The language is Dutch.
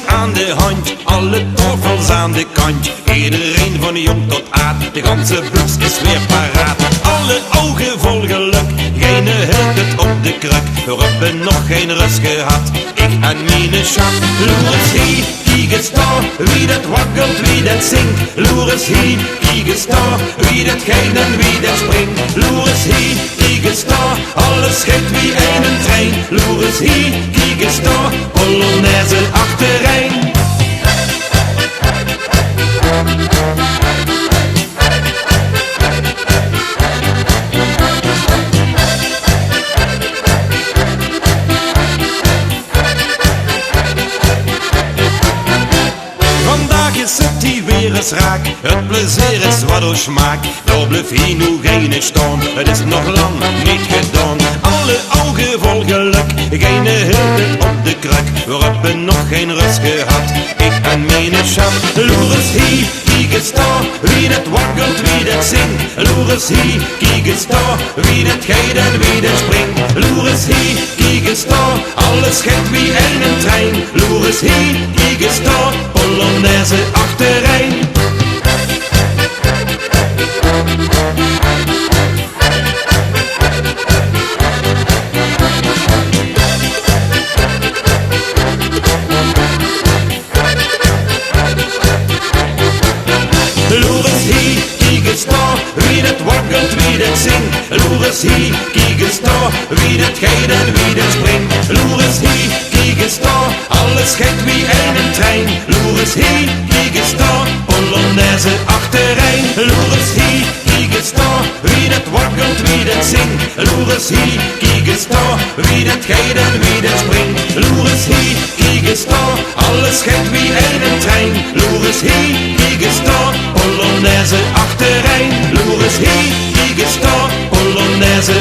Aan de hand, alle tafels aan de kant. Iedereen van jong tot oud, de ganse bus is weer paraat. Alle ogen vol geluk, geen hield het op de kruk. We hebben nog geen rust gehad, ik en mijn schat. Loer eens hier, kijk eens daar, wie dat waggelt, wie dat zingt. Loer eens hier, kijk eens daar, wie dat gaat en wie dat springt. Loer eens hier, kijk eens daar, alles schiet wie een trein. Loer eens hier, kijk eens daar, Polonaise achterijn. Vandaag is het hier weer eens raak, het plezier is wat ons smaakt. Daar blijft hier nog geen staan, het is nog lang niet gedaan. Alle ogen vol geluk, geen hield het op de kruk. We hebben nog geen rust gehad, ik en mijn schat. Loer eens hier, kijk eens daar, wie dat waggelt, wie dat zingt. Loer eens hier, kijk eens daar, wie dat gaat en wie dat springt. Loer eens hier, kijk eens daar, alles gaat wie een trein. Loer eens hier, kijk eens daar, Polonaise achterijn. Loer eens hier, kijk eens daar, wie dat waggelt, wie dat zingt. Loer eens hier, kijk eens daar, wie dat gaat en wie dat springt. Loer eens hier, kijk eens daar, alles gaat wie een trein. Loer eens hier, kijk eens daar, Polonaise achterijn. Loer eens hier, kijk eens daar, wie dat waggelt, wie dat zingt. Loer eens hier, kijk eens daar, wie dat gaat en wie dat springt. Loer eens hier, kijk eens daar, alles gaat wie een trein. Loer eens hier, kijk eens daar, Polonaise achterijn. Loer eens hier, kijk eens daar, Polonaise